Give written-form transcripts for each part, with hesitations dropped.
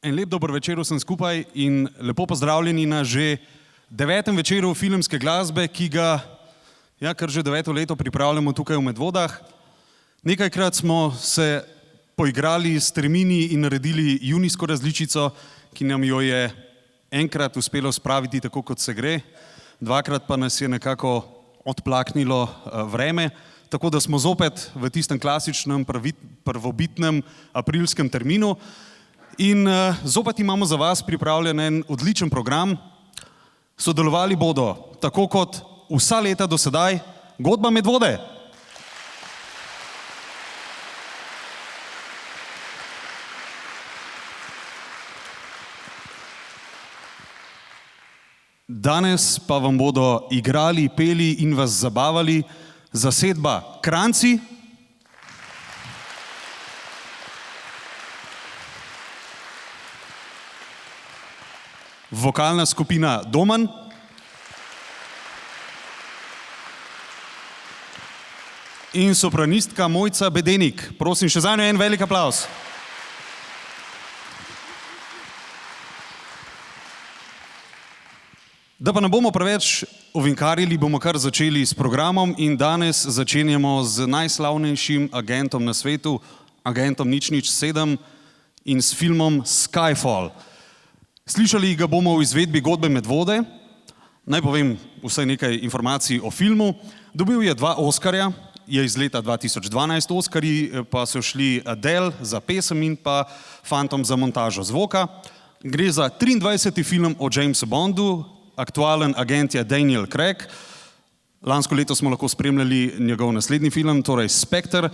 En lep dober večer vsem skupaj in lepo pozdravljeni na že 9. večeru filmske glasbe, ki ga kar že 9. leto pripravljamo tukaj v Medvodah. Nekajkrat smo se poigrali s termini in naredili junijsko različico, ki nam jo je enkrat uspelo spraviti tako, kot se gre, dvakrat pa nas je nekako odplaknilo vreme, tako da smo zopet v tistem klasičnem prvobitnem aprilskem terminu. In zopet imamo za vas pripravljen en odličen program. Sodelovali bodo, tako kot vsa leta do sedaj, Godba Medvode. Danes pa vam bodo igrali, peli in vas zabavali zasedba Kranjci, vokalna skupina Domen in sopranistka Mojca Bedenik. Prosim še zanjo en velik aplavz. Da pa ne bomo preveč ovinkarili, bomo kar začeli s programom in danes začenjamo z najslavnejšim agentom na svetu, agentom 007 in s filmom Skyfall. Slišali ga bomo v izvedbi Godbe Medvode. Naj povem vsaj nekaj informacij o filmu. Dobil je 2 Oskarja, je iz leta 2012, Oskarji pa so šli Adele za pesem in pa Phantom za montažo zvoka. Gre za 23. film o Jamesu Bondu, aktualen agent je Daniel Craig. Lansko leto smo lahko spremljali njegov naslednji film, torej Spectre.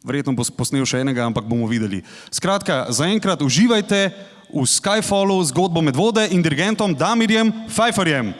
Verjetno bo posnel še enega, ampak bomo videli. Skratka, zaenkrat uživajte v Skyfallu z Godbo Medvode in dirigentom Damirjem Pfeifferjem.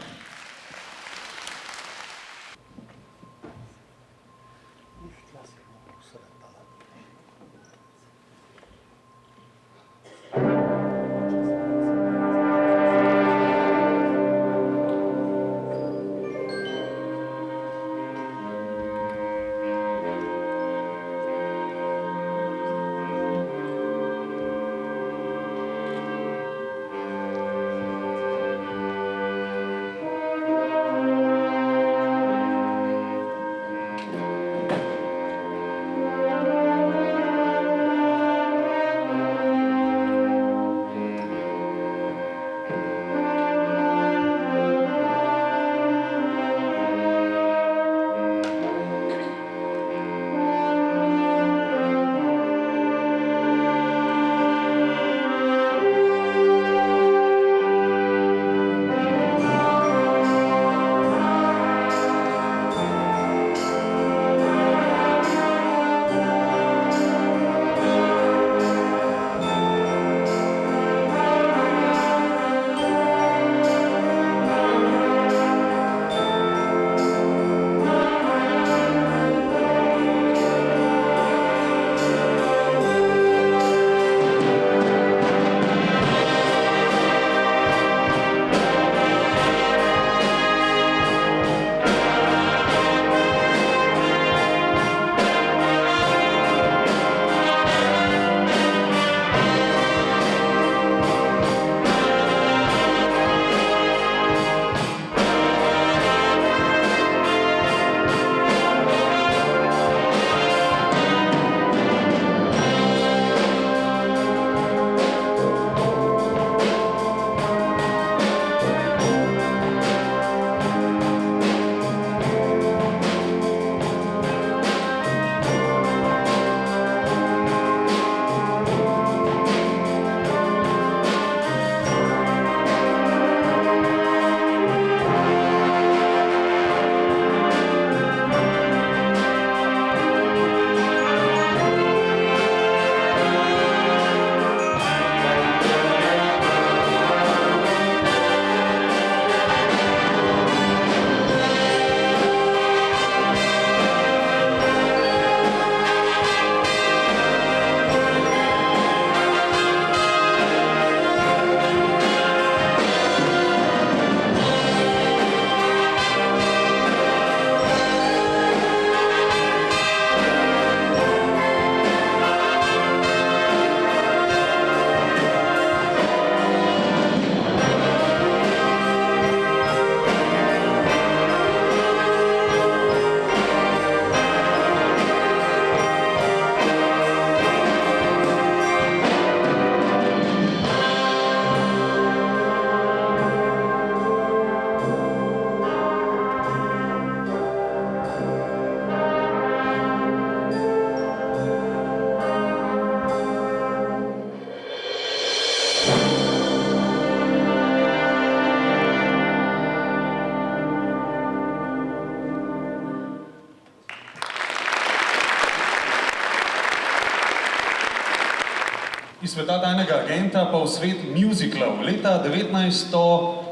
iz sveta tajnega agenta pa v svet musicalov. Leta 1996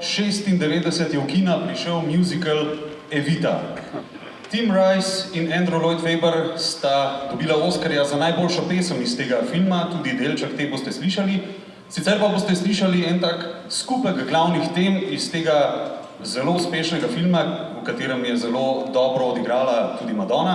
je v kina prišel musical Evita. Tim Rice in Andrew Lloyd Webber sta dobila Oskarja za najboljšo pesem iz tega filma, tudi delček te boste slišali. Sicer pa boste slišali en tak skupek glavnih tem iz tega zelo uspešnega filma, v katerem je zelo dobro odigrala tudi Madonna.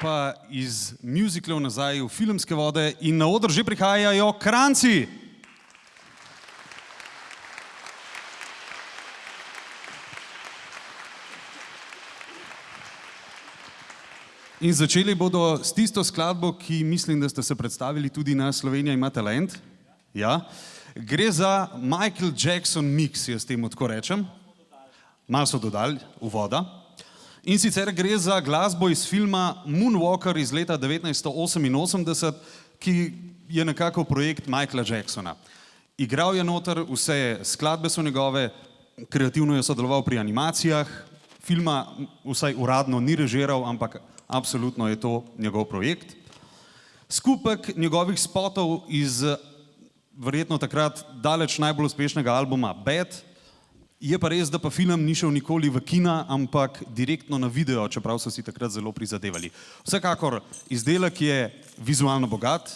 pa iz muziklov nazaj v filmske vode in na oder že prihajajo Kranjci. In začeli bodo s tisto skladbo, ki mislim, da ste se predstavili tudi na Slovenija ima talent. Ja. Gre za Michael Jackson mix, jaz temu tako rečem. Malo so dodali uvoda. In sicer gre za glasbo iz filma Moonwalker iz leta 1988, ki je nekako projekt Michaela Jacksona. Igral je noter, vse skladbe so njegove, kreativno je sodeloval pri animacijah, filma vsaj uradno ni režiral, ampak absolutno je to njegov projekt. Skupek njegovih spotov iz verjetno takrat daleč najbolj uspešnega albuma Bad, je pa res, da pa film ni šel nikoli v kina, ampak direktno na video, čeprav so si takrat zelo prizadevali. Vsekakor izdelek je vizualno bogat,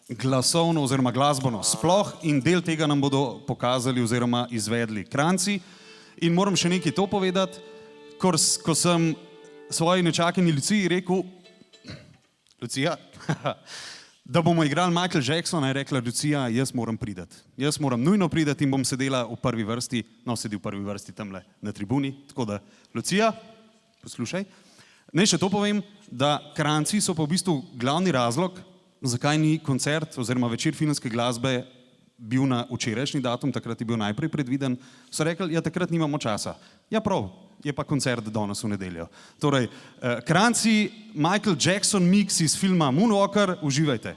glasovno oziroma glasbeno sploh in del tega nam bodo pokazali oziroma izvedli Kranjci. In moram še nekaj to povedati, ko sem svoji nečakini Luciji rekel, Lucija, da bomo igrali Michael Jacksona, je rekla Lucija, jaz moram priti. Jaz moram nujno priti in bom sedela v prvi vrsti, no sedi v prvi vrsti tamle na tribuni, tako da Lucija, poslušaj. Naj še to povem, da Kranjci so pa v bistvu glavni razlog, zakaj ni koncert oziroma večer filmske glasbe bil na včerajšnji datum, takrat je bil najprej predviden, so rekli, ja takrat nimamo časa. Ja prav, je pa koncert danes v nedeljo. Torej, Kranjci, Michael Jackson mix iz filma Moonwalker, uživajte.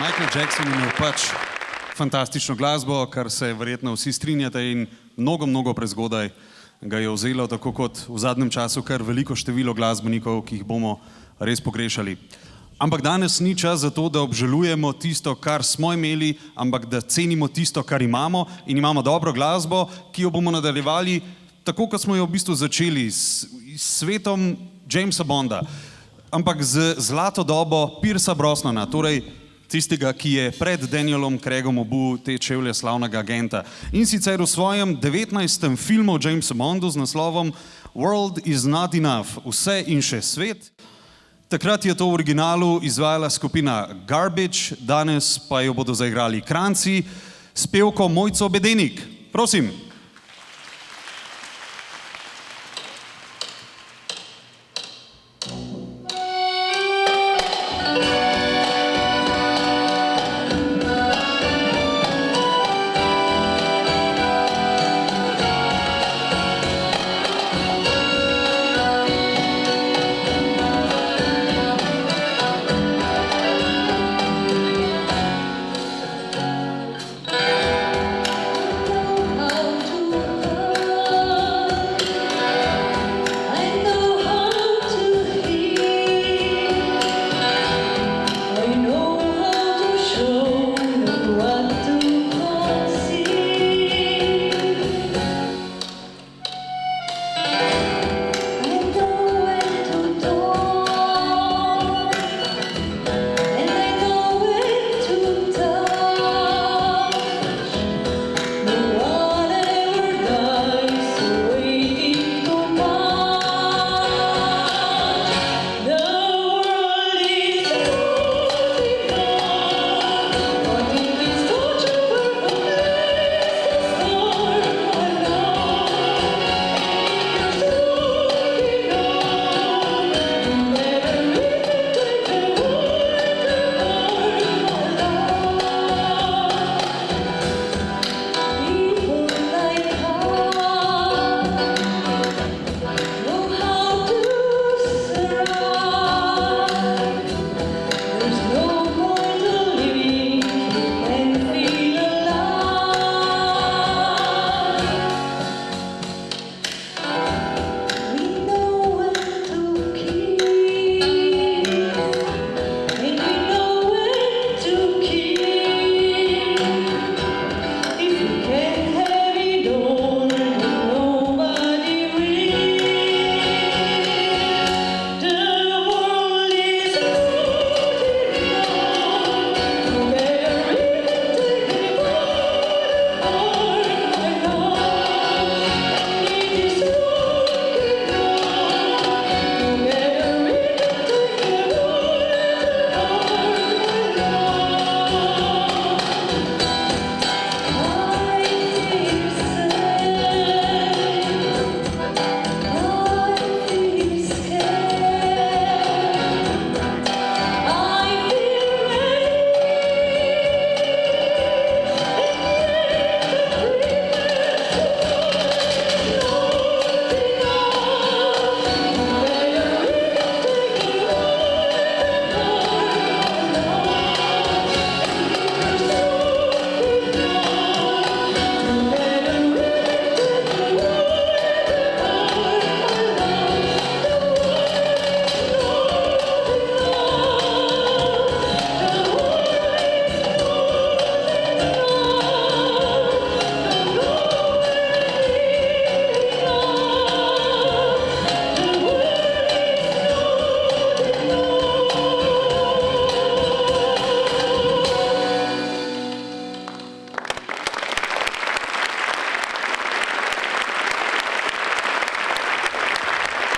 Michael Jackson je imel pač fantastično glasbo, kar se verjetno vsi strinjate, in mnogo prezgodaj ga je vzelo, tako kot v zadnjem času kar veliko število glasbenikov, ki jih bomo res pogrešali. Ampak danes ni čas za to, da obžalujemo tisto, kar smo imeli, ampak da cenimo tisto, kar imamo, in imamo dobro glasbo, ki jo bomo nadaljevali tako, kot smo jo v bistvu začeli, s svetom Jamesa Bonda, ampak z zlato dobo Piercea Brosnana, torej tistega, ki je pred Danielom Craigom obul te čevlje slavnega agenta. In sicer v svojem 19. filmu o Jamesu Bondu z naslovom World is not enough, vse in še svet. Takrat je to v originalu izvajala skupina Garbage, danes pa jo bodo zaigrali Kranjci s pevko Mojco Bedenik. Prosim.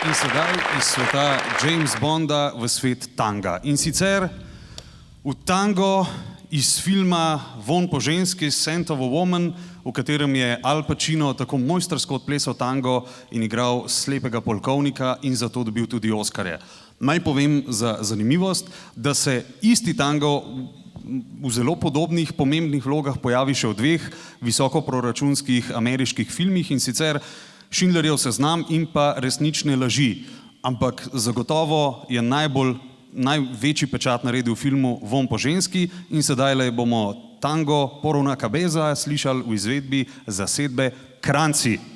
In sedaj iz sveta James Bonda v svet tanga. In sicer v tango iz filma Vonj po ženski, Scent of a Woman, v katerem je Al Pacino tako mojstrsko odplesal tango in igral slepega polkovnika in zato dobil tudi Oskarje. Naj povem za zanimivost, da se isti tango v zelo podobnih pomembnih vlogah pojavi še v dveh visokoproračunskih ameriških filmih, in sicer Schindlerjev seznam in pa Resnične laži. Ampak zagotovo je najbolj največji pečat naredil v filmu Vonj po ženski in sedaj bomo tango Porona Cabeza slišali v izvedbi zasedbe Kranjci.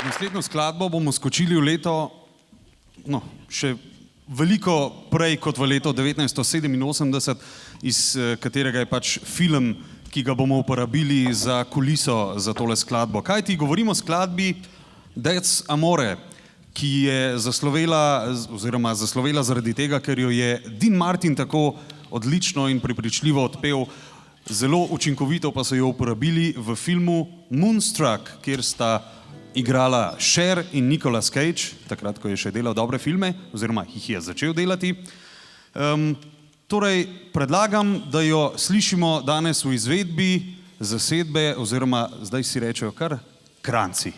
Naslednjo skladbo bomo skočili v leto, še veliko prej kot v leto 1987, iz katerega je pač film, ki ga bomo uporabili za kuliso za tole skladbo. Kaj ti govorimo o skladbi That's Amore, ki je zaslovela zaradi tega, ker jo je Dean Martin tako odlično in prepričljivo odpel, zelo učinkovito pa so jo uporabili v filmu Moonstruck, kjer sta igrala Cher in Nicolas Cage, takrat, ko je še delal dobre filme, oziroma jih je začel delati. Torej, predlagam, da jo slišimo danes v izvedbi zasedbe, oziroma zdaj si rečejo kar Kranjci.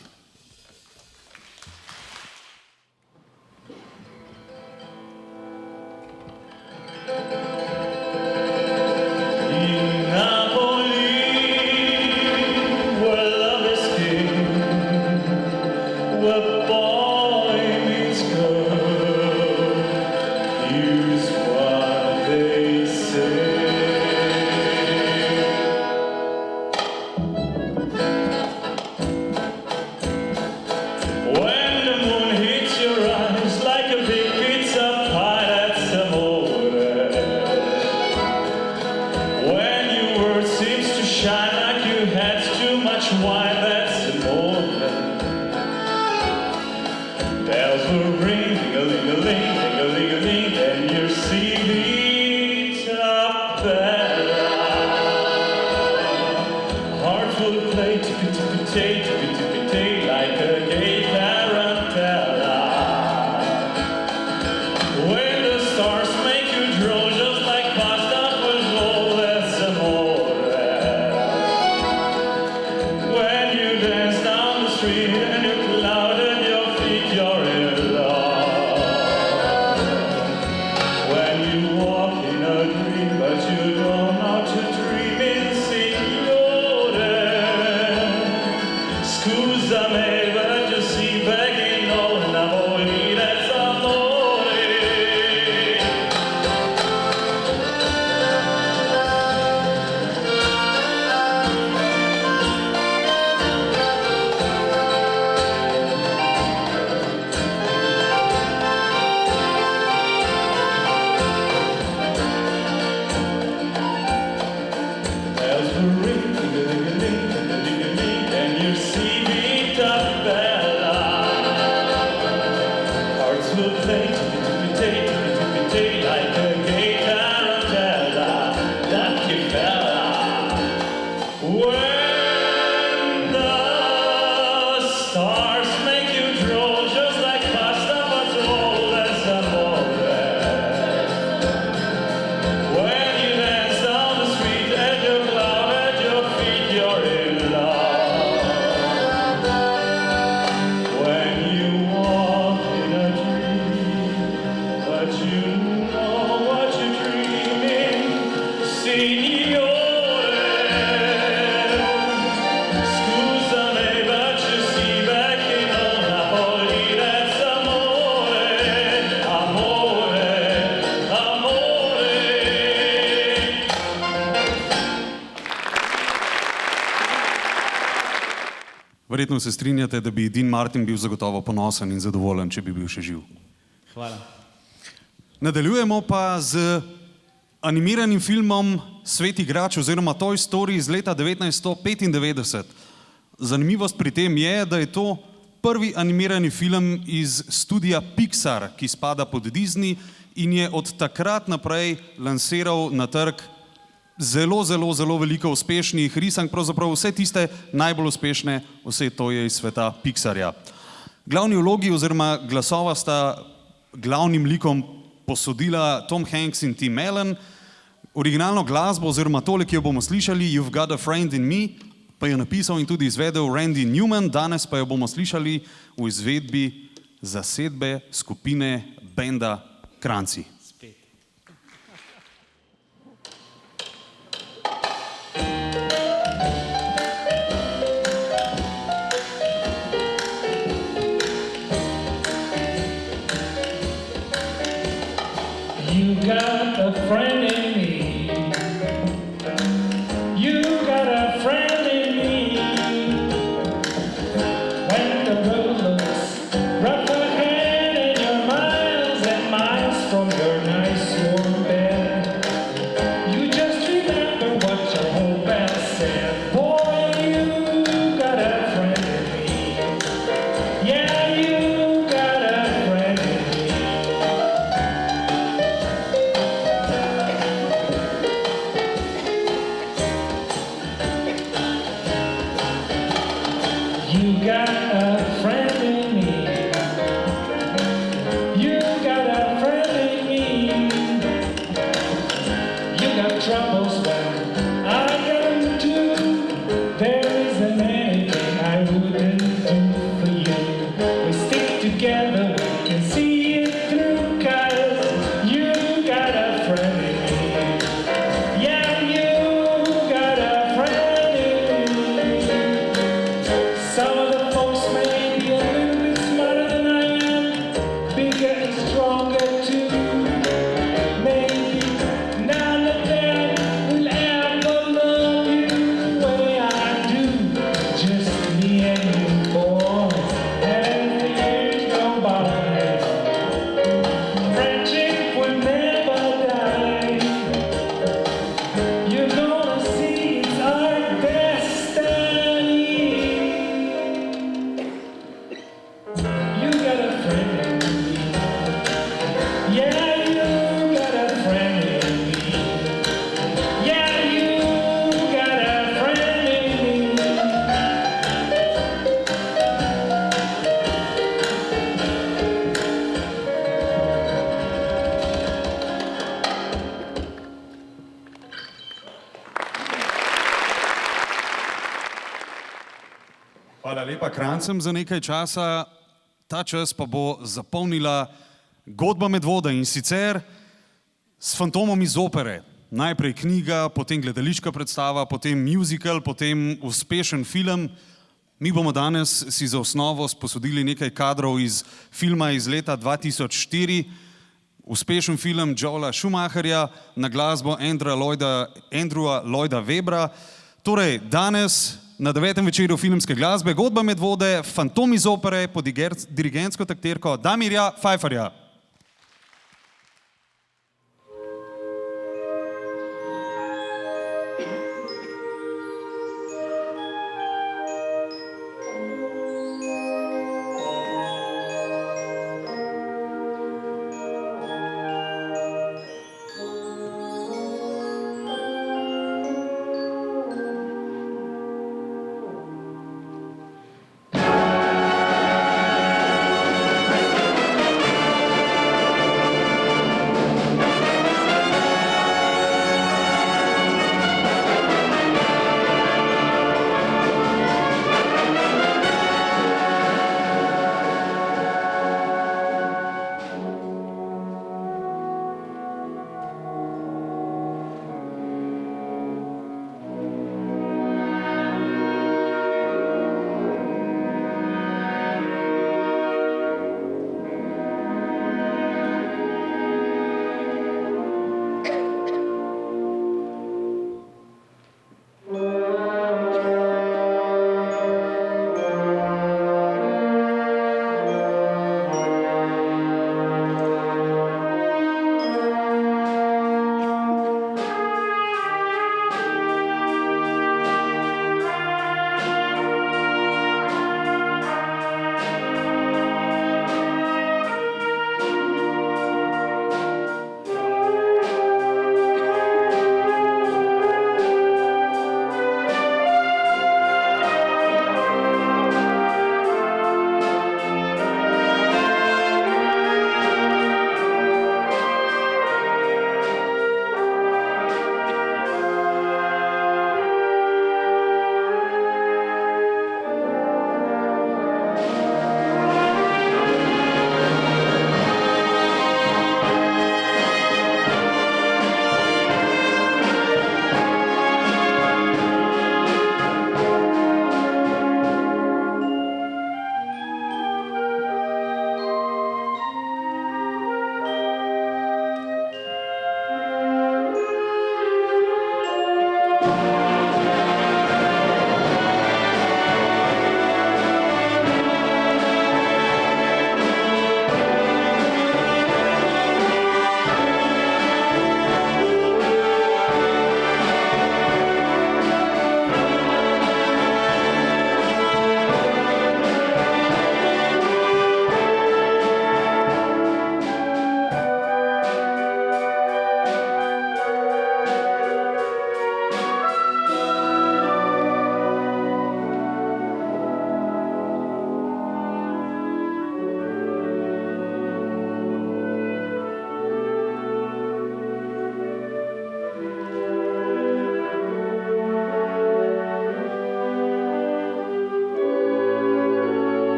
Verjetno se strinjate, da bi Dean Martin bil zagotovo ponosen in zadovoljen, če bi bil še živ. Hvala. Nadaljujemo pa z animiranim filmom Svet igrač oziroma Toy Story iz leta 1995. Zanimivost pri tem je, da je to prvi animirani film iz studia Pixar, ki spada pod Disney in je od takrat naprej lansiral na trg zelo veliko uspešnih risank, pravzaprav vse tiste najbolj uspešne, vse to je iz sveta Pixarja. Glavni vlogi oziroma glasova sta glavnim likom posodila Tom Hanks in Tim Allen. Originalno glasbo oziroma tole, ki jo bomo slišali, You've Got a Friend in Me, pa je napisal in tudi izvedel Randy Newman, danes pa jo bomo slišali v izvedbi zasedbe skupine benda Kranjci. You got a friend in me. You got a friend in me. When the road You got a friend in me. You got a friend in me. You got troubles when I got them too. There isn't anything I wouldn't do for you. We stick together, we can see it through, 'cause you got a friend in me. Yeah, you got a friend in me. Some of the folks may be a little bit smarter than I am, bigger and stronger too. Maybe none of them will ever love you the way I do. Just me and you, boys, as the years go by. Friendship will never die. You're gonna see it's our destiny. You got a friend in me. Yeah, you got a friend in me. Yeah, you got a friend in me. Hvala lepa Krancem za nekaj časa. Ta čas pa bo zapolnila godba Medvoda, in sicer s Fantomom iz opere. Najprej knjiga, potem gledališka predstava, potem musical, potem uspešen film. Mi bomo danes si za osnovo sposodili nekaj kadrov iz filma iz leta 2004, uspešen film Joela Schumacherja na glasbo Andrewa Lloyda Webbra. Torej, danes na 9. večeru filmske glasbe godba Medvode, Fantom iz opere pod dirigentsko taktirko Damirja Pfeifferja. You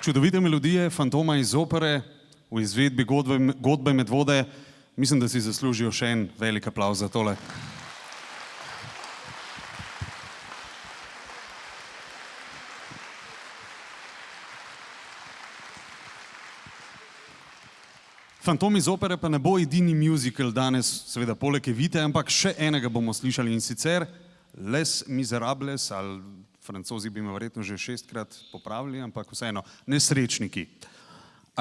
Čudovite melodije Fantoma iz opere v izvedbi Godbe Medvode. Mislim, da si zaslužijo še en velik aplavz za tole. Fantom iz opere pa ne bo edini musical danes, seveda poleg Evite, ampak še enega bomo slišali, in sicer Les Miserables, ali Francozi bi me verjetno že 6-krat popravili, ampak vseeno, Nesrečniki.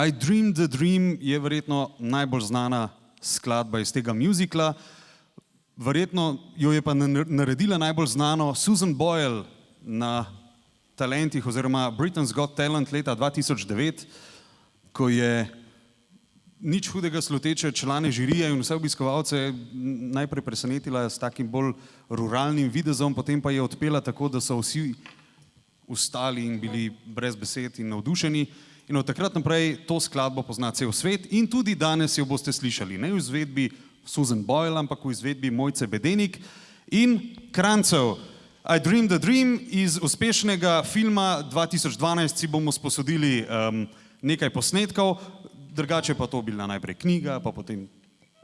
I Dreamed the Dream je verjetno najbolj znana skladba iz tega musicala. Verjetno jo je pa naredila najbolj znano Susan Boyle na talentih oziroma Britain's Got Talent leta 2009, ko je nič hudega sluteče člane žirije in vse obiskovalce najprej presenetila s takim bolj ruralnim videzom, potem pa je odpela tako, da so vsi ustali in bili brez besed in navdušeni. In od takrat naprej to skladbo pozna cel svet in tudi danes jo boste slišali. Ne v izvedbi Susan Boyle, ampak v izvedbi Mojce Bedenik in Kranjcev. I Dreamed the Dream iz uspešnega filma 2012 si bomo sposodili nekaj posnetkov, drugače pa to bila najprej knjiga, pa potem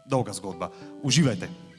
dolga zgodba. Uživajte.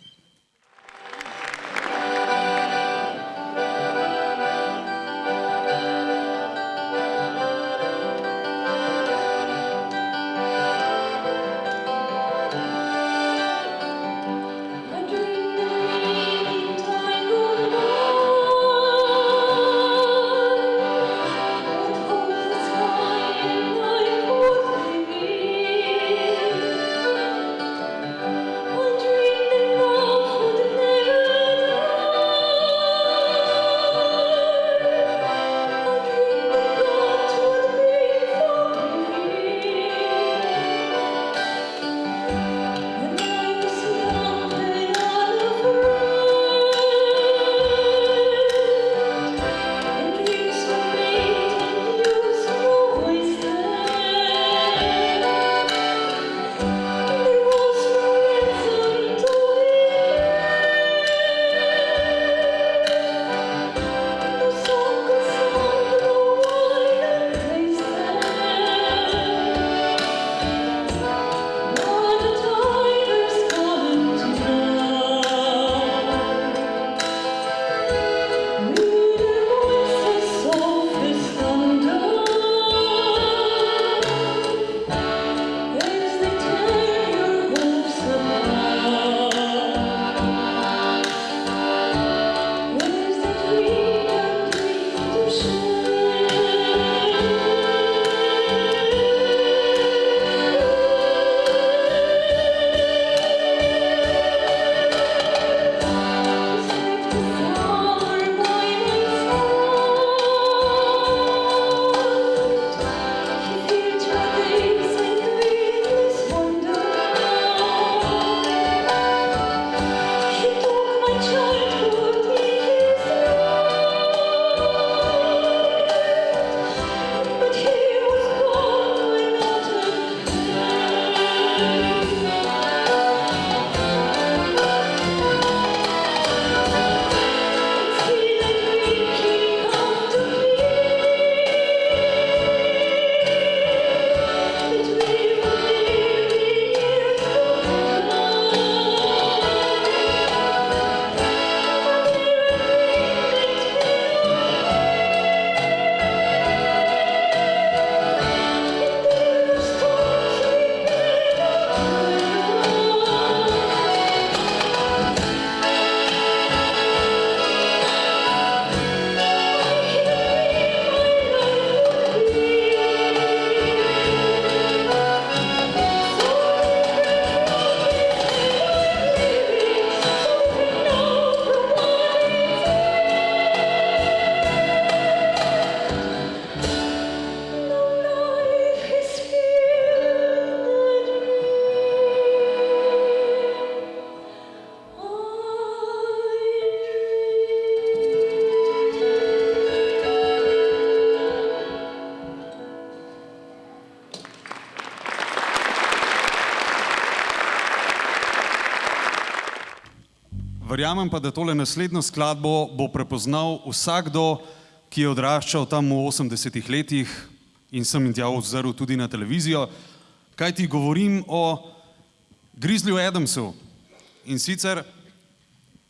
Verjamem pa, da tole naslednjo skladbo bo prepoznal vsakdo, ki je odraščal tam v 80-ih letih, in sem in tja ozrl tudi na televizijo, kaj ti govorim o Grizzlyu Adamsu. In sicer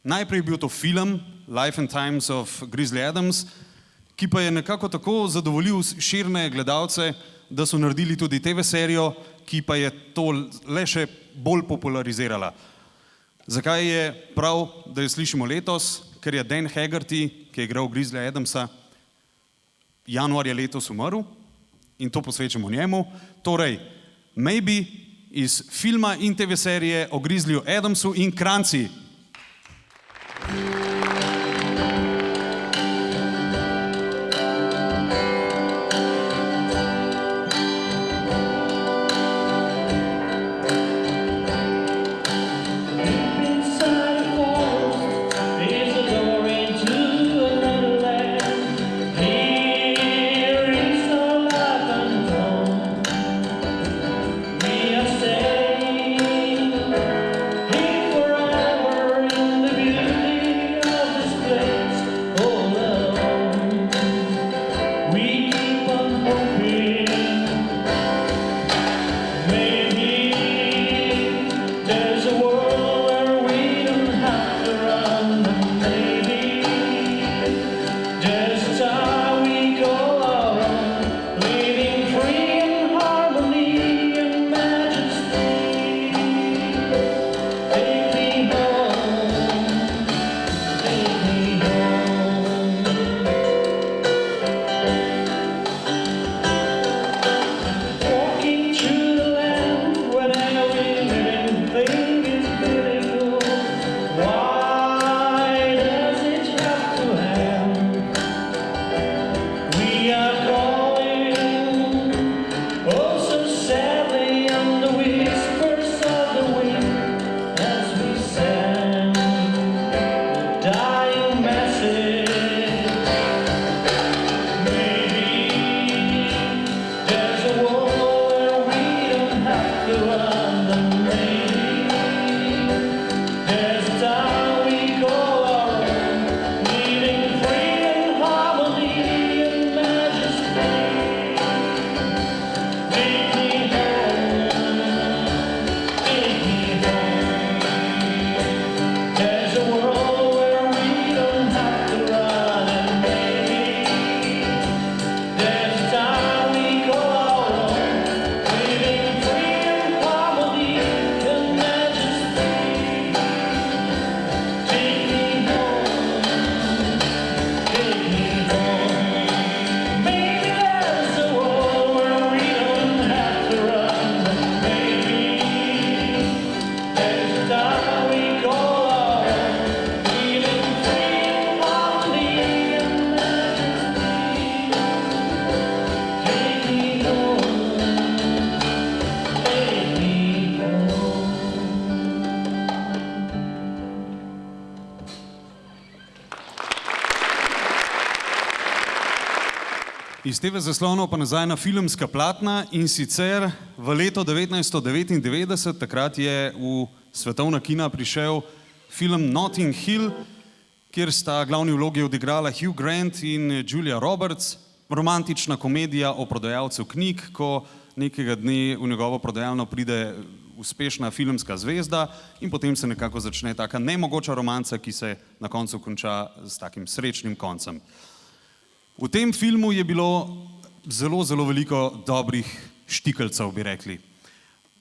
najprej je bil to film Life and Times of Grizzly Adams, ki pa je nekako tako zadovoljil širne gledalce, da so naredili tudi TV serijo, ki pa je to le še bolj popularizirala. Zakaj je prav, da jo slišimo letos? Ker je Dan Haggerty, ki je igral Grizzlya Adamsa, januarja letos umrl in to posvečamo njemu. Torej, Maybe iz filma in TV serije o Grizzlyu Adamsu in Kranjci. Iz TV zaslonov pa nazaj na filmska platna in sicer v leto 1999, takrat je v svetovna kina prišel film Notting Hill, kjer sta glavni vlogi odigrala Hugh Grant in Julia Roberts, romantična komedija o prodajalcu knjig, ko nekega dne v njegovo prodajalno pride uspešna filmska zvezda in potem se nekako začne taka nemogoča romanca, ki se na koncu konča s takim srečnim koncem. V tem filmu je bilo zelo, zelo veliko dobrih štikelcev, bi rekli.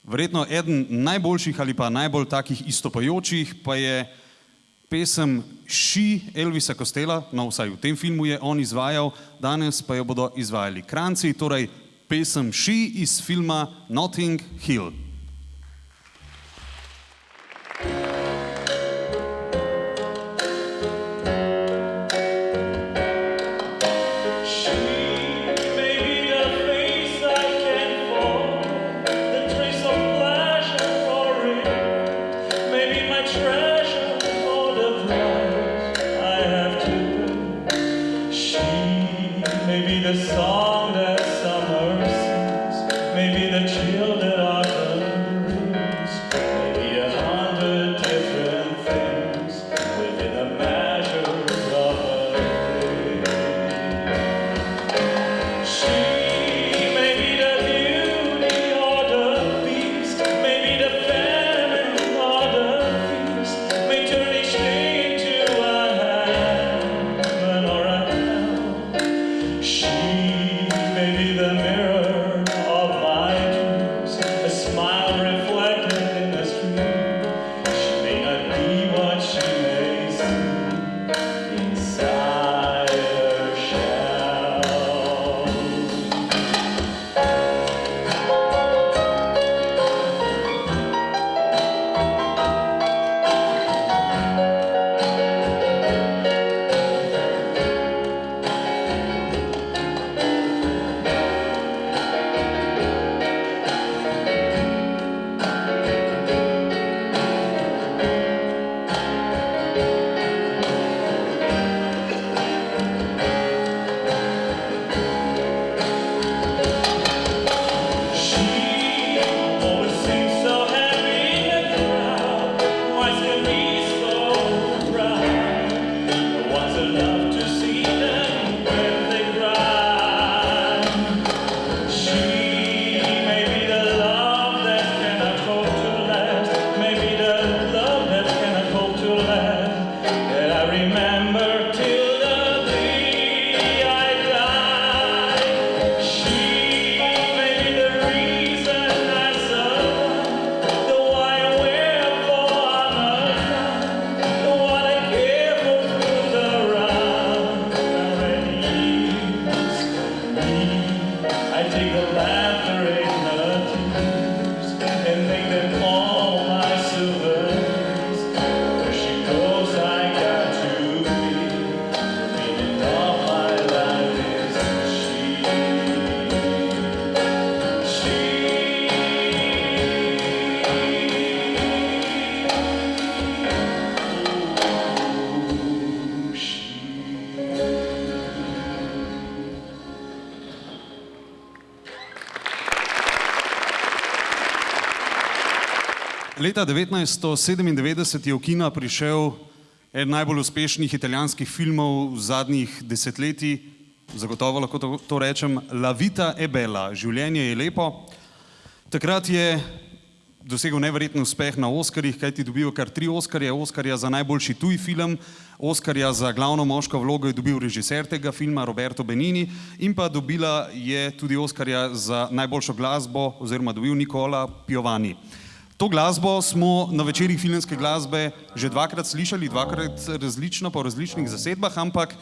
Verjetno eden najboljših ali pa najbolj takih izstopajočih pa je pesem She Elvisa Costello, no vsaj v tem filmu je on izvajal, danes pa jo bodo izvajali Kranjci, torej pesem She iz filma Notting Hill. She may be the mirror of my dreams, a smile reflected in the street. She may not be what she may seem inside her shell. She always seems so happy in the crowd. Why can be so proud? No one's enough to see them when they cry. She may be the love that cannot hope to last. Maybe the love that cannot hope to last. That I remember till the day I die. She may be the reason I suffer, the why and wherefore I must die, the what I care for through the round and ease me. I take the laughter in her tears and make them all my souvenirs. Where she goes, I got to be. The meaning of my life is Leta 1997 je v kina prišel eden najbolj uspešnih italijanskih filmov zadnjih desetletij, zagotovo lahko to rečem, La vita è bella, življenje je lepo. Takrat je dosegel neverjeten uspeh na Oskarjih, kajti dobil kar 3 Oskarje, Oskarja za najboljši tuj film, Oskarja za glavno moško vlogo je dobil režiser tega filma Roberto Benigni in pa dobila je tudi Oskarja za najboljšo glasbo oziroma dobil Nicola Piovani. To glasbo smo na večerih filmske glasbe že dvakrat slišali, dvakrat različno, po različnih zasedbah, ampak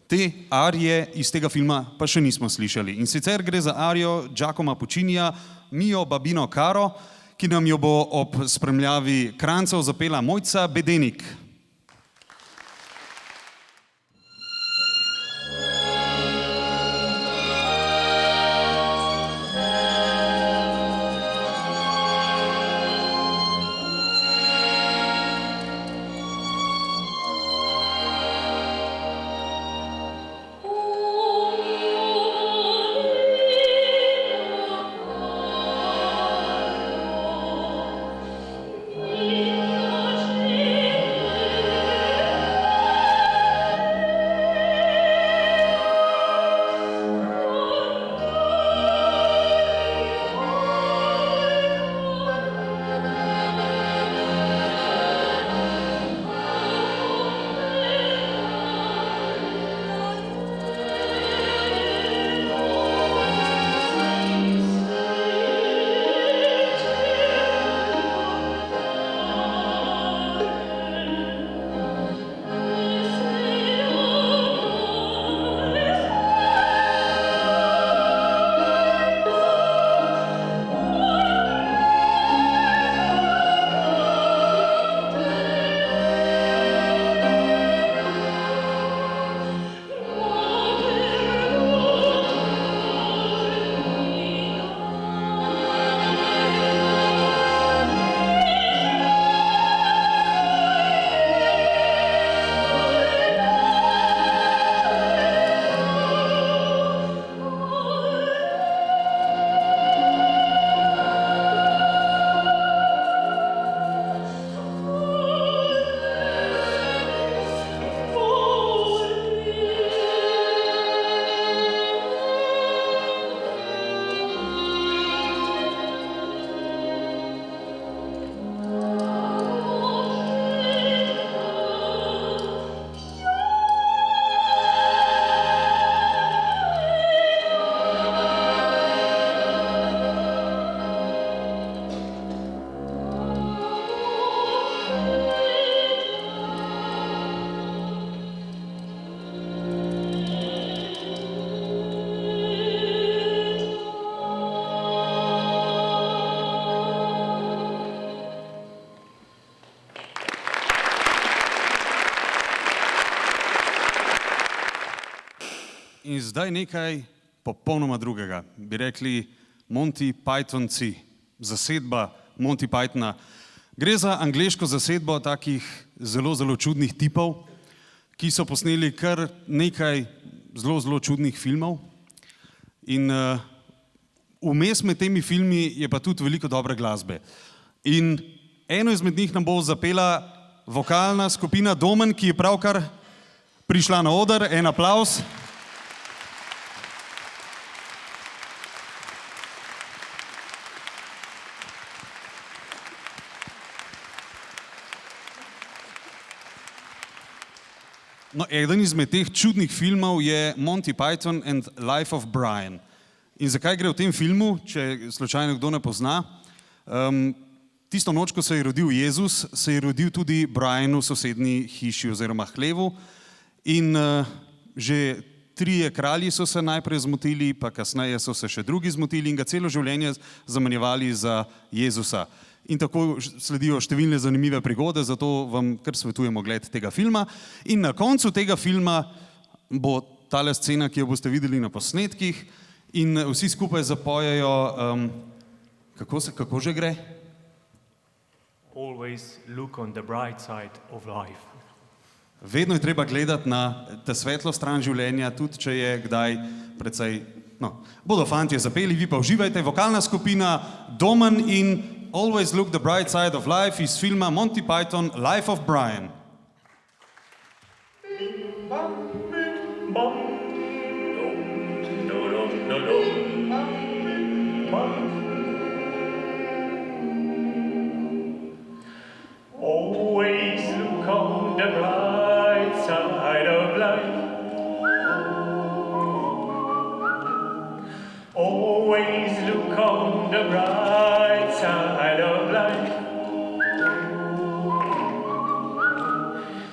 te arije iz tega filma pa še nismo slišali. In sicer gre za arijo Giacoma Puccinija Mio Babino Caro, ki nam jo bo ob spremljavi krancev zapela Mojca Bedenik. Thank you. zdaj nekaj popolnoma drugega. Bi rekli Monty Pythonci, zasedba Monty Pythona. Gre za angleško zasedbo takih zelo, zelo čudnih tipov, ki so posneli kar nekaj zelo, zelo čudnih filmov. In vmes med temi filmi je pa tudi veliko dobre glasbe. In eno izmed njih nam bo zapela vokalna skupina Domen, ki je pravkar prišla na oder. En aplavz. No, eden izmed teh čudnih filmov je Monty Python and Life of Brian. In zakaj gre v tem filmu, če slučajno kdo ne pozna? Tisto noč, ko se je rodil Jezus, se je rodil tudi Brian v sosednji hiši oziroma hlevu. In že 3 kralji so se najprej zmotili, pa kasneje so se še drugi zmotili in ga celo življenje zamenjevali za Jezusa. In tako sledijo številne zanimive prigode, zato vam kar svetujemo gled tega filma. In na koncu tega filma bo tale scena, ki jo boste videli na posnetkih, in vsi skupaj zapojejo, kako že gre? Always look on the bright side of life. Vedno je treba gledati na ta svetlo stran življenja, tudi če je kdaj precej, bodo fantje zapeli, vi pa uživajte. Vokalna skupina Domen in Always Look the Bright Side of Life iz filma Monty Python Life of Brian. Always look on the bright side of life. Always look on the bright side of life.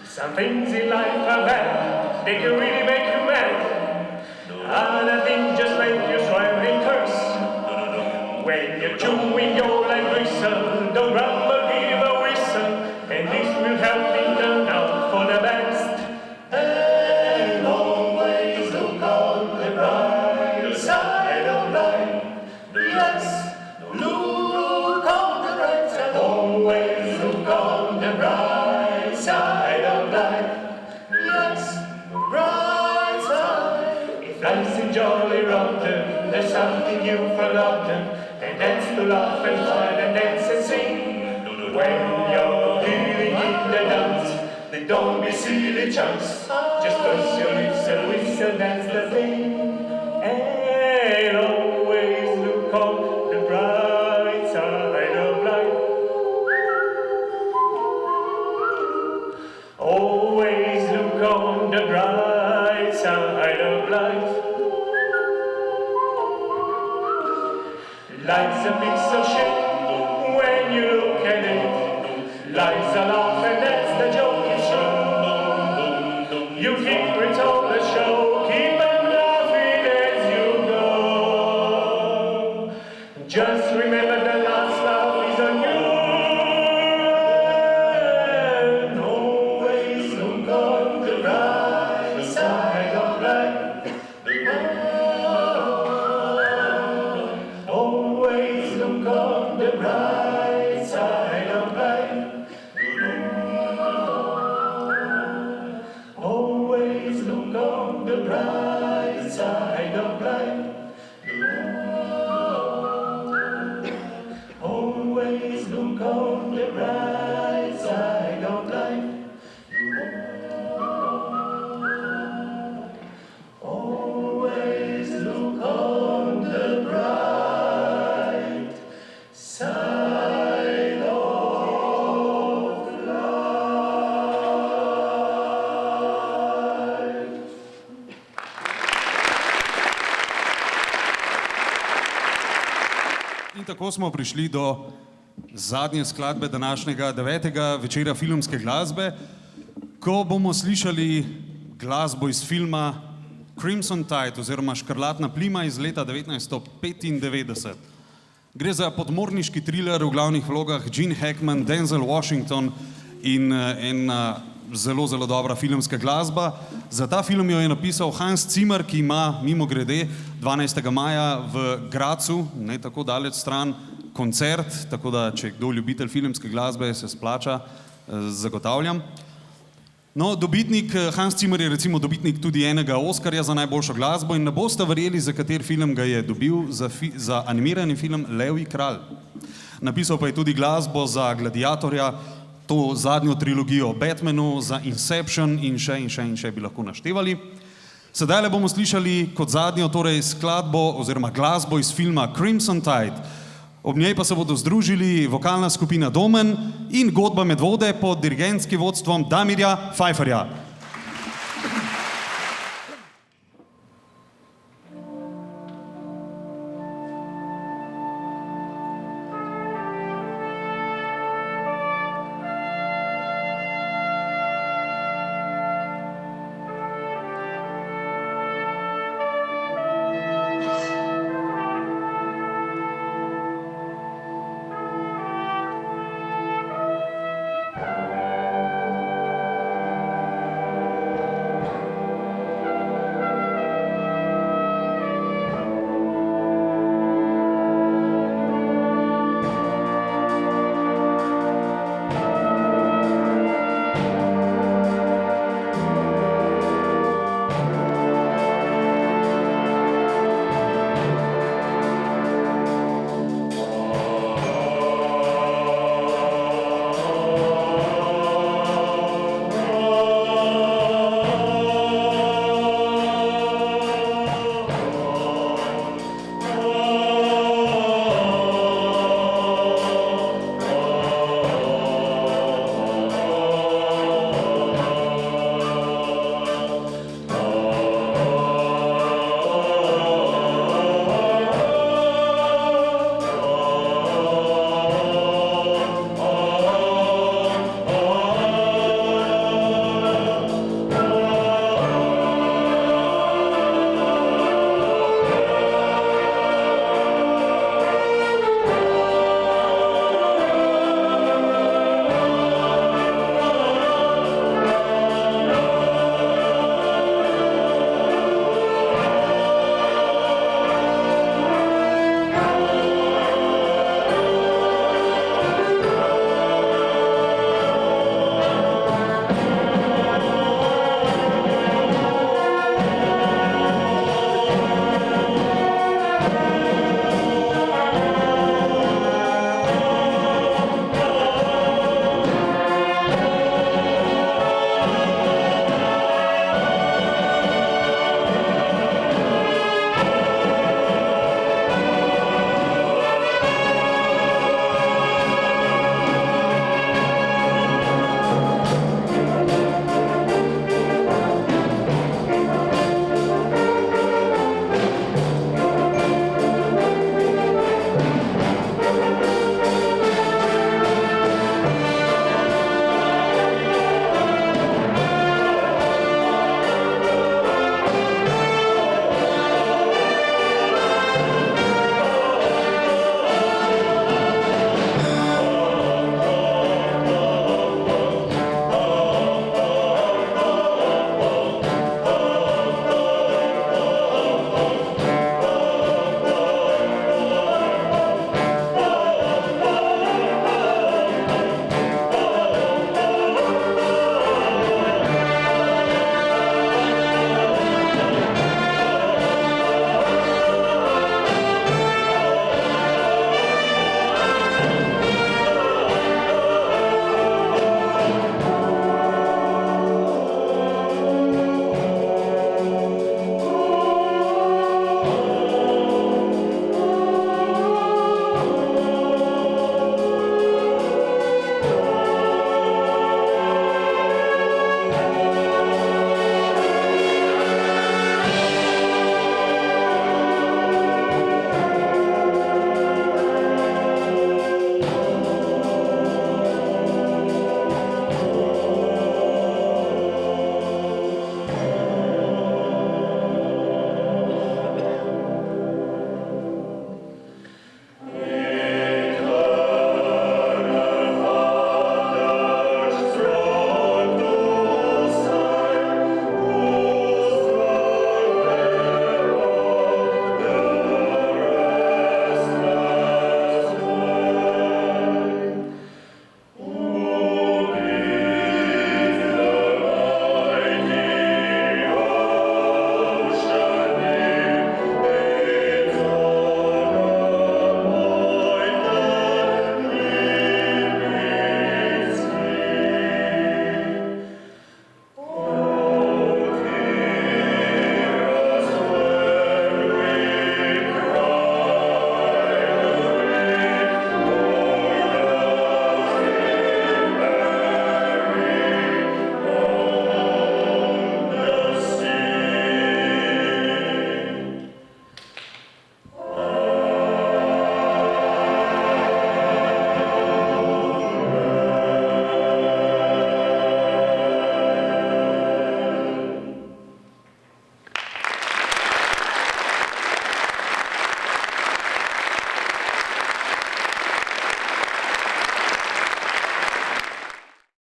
Some things in life are bad, they can really make you mad. Other things just make you swear and curse. When you're chewing your life gristle, don't grumble, give a whistle, and this will help things turn out for the best. And always look on the bright side of life. Yes, look on the bright side. Always look on the bright side of life. Yes, bright side. If life's a jolly rotten, there's something you've forgotten, and that's to laugh and smile and dance and sing. When you're feeling in the dance, then don't be silly chumps. Just purse your lips and whistle, that's the thing. And always look on the bright side of life. Always look on the bright side of life. Life's a piece of shit when you look at it. Life's a laugh and that's the joke it's show. You hear it on the show, keep on laughing as you go. Just remember the last laugh is on you. And always look on the bright side of life. Always look on the bright side of life. Always look on the bright side of life. Always look on the bright side of life. Always look on the bright side of life. In tako smo prišli do zadnje skladbe današnjega 9. večera filmske glasbe, ko bomo slišali glasbo iz filma Crimson Tide oziroma Škrlatna plima iz leta 1995. Gre za podmorniški triler v glavnih vlogah Gene Hackman, Denzel Washington in ena zelo, zelo dobra filmska glasba. Za ta film jo je napisal Hans Zimmer, ki ima mimogrede 12. maja v Grazu, ne tako daleč stran, koncert, tako da če je kdo ljubitelj filmske glasbe, se splača, zagotavljam. No, dobitnik, Hans Zimmer je recimo dobitnik tudi enega Oskarja za najboljšo glasbo in ne boste verjeli, za kater film ga je dobil, za animirani film Levji kralj. Napisal pa je tudi glasbo za Gladiatorja, to zadnjo trilogijo o Batmanu, za Inception in še bi lahko naštevali. Sedaj le bomo slišali kot zadnjo torej skladbo oziroma glasbo iz filma Crimson Tide. Ob njej pa se bodo združili vokalna skupina Domen in Godba Medvode pod dirigentskim vodstvom Damirja Pfeifferja.